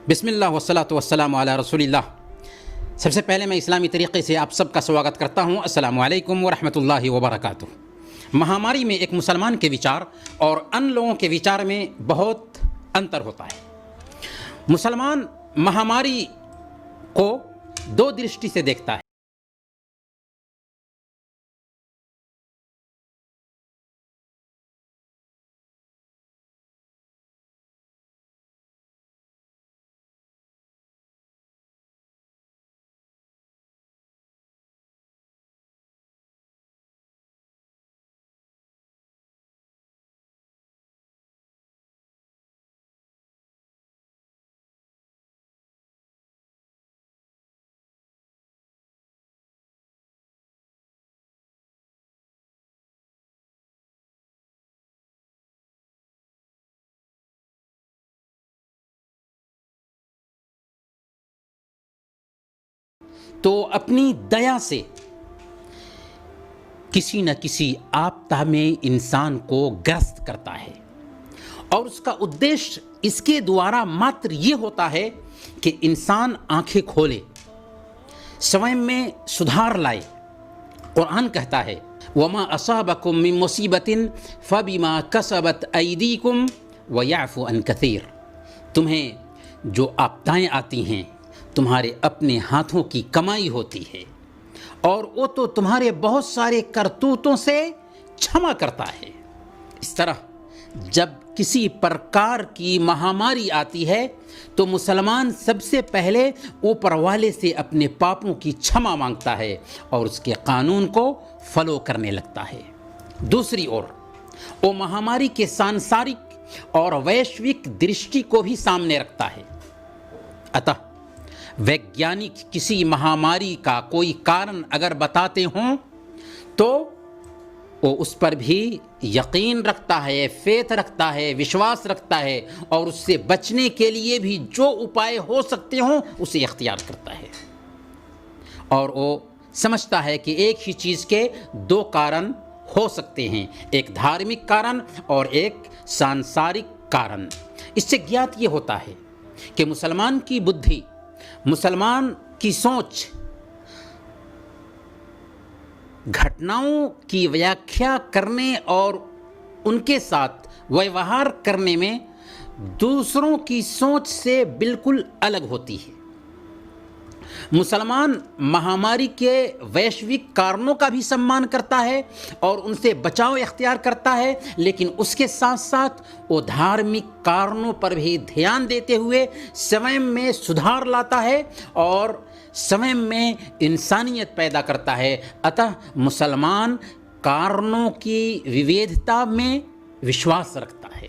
बिस्मिल्लाह वस्सलातु वस्सलामु अला रसूलिल्लाह। सबसे पहले मैं इस्लामी तरीक़े से आप सबका स्वागत करता हूँ। अस्सलामु अलैकुम वरहमतुल्लाहि वबरकातुहू। महामारी में एक मुसलमान के विचार और अन्य लोगों के विचार में बहुत अंतर होता है। मुसलमान महामारी को दो दृष्टि से देखता है। तो अपनी दया से किसी न किसी आपदा में इंसान को ग्रस्त करता है और उसका उद्देश्य इसके द्वारा मात्र ये होता है कि इंसान आंखें खोले, स्वयं में सुधार लाए। कुरान कहता है वमा असाबकुम मिन मुसीबतिन फबिमा कसबत ऐदीकुम व याफू अन कसीर। तुम्हें जो आपदाएं आती हैं तुम्हारे अपने हाथों की कमाई होती है और वो तो तुम्हारे बहुत सारे करतूतों से क्षमा करता है। इस तरह जब किसी प्रकार की महामारी आती है तो मुसलमान सबसे पहले ऊपर वाले से अपने पापों की क्षमा मांगता है और उसके कानून को फॉलो करने लगता है। दूसरी ओर वो महामारी के सांसारिक और वैश्विक दृष्टि को भी सामने रखता है। अतः वैज्ञानिक किसी महामारी का कोई कारण अगर बताते हों तो वो उस पर भी यकीन रखता है, फेथ रखता है, विश्वास रखता है और उससे बचने के लिए भी जो उपाय हो सकते हों उसे इख्तियार करता है। और वो समझता है कि एक ही चीज़ के दो कारण हो सकते हैं, एक धार्मिक कारण और एक सांसारिक कारण। इससे ज्ञात ये होता है कि मुसलमान की बुद्धि, मुसलमान की सोच घटनाओं की व्याख्या करने और उनके साथ व्यवहार करने में दूसरों की सोच से बिल्कुल अलग होती है। मुसलमान महामारी के वैश्विक कारणों का भी सम्मान करता है और उनसे बचाव इख्तियार करता है, लेकिन उसके साथ साथ वो धार्मिक कारणों पर भी ध्यान देते हुए स्वयं में सुधार लाता है और स्वयं में इंसानियत पैदा करता है। अतः मुसलमान कारणों की विविधता में विश्वास रखता है।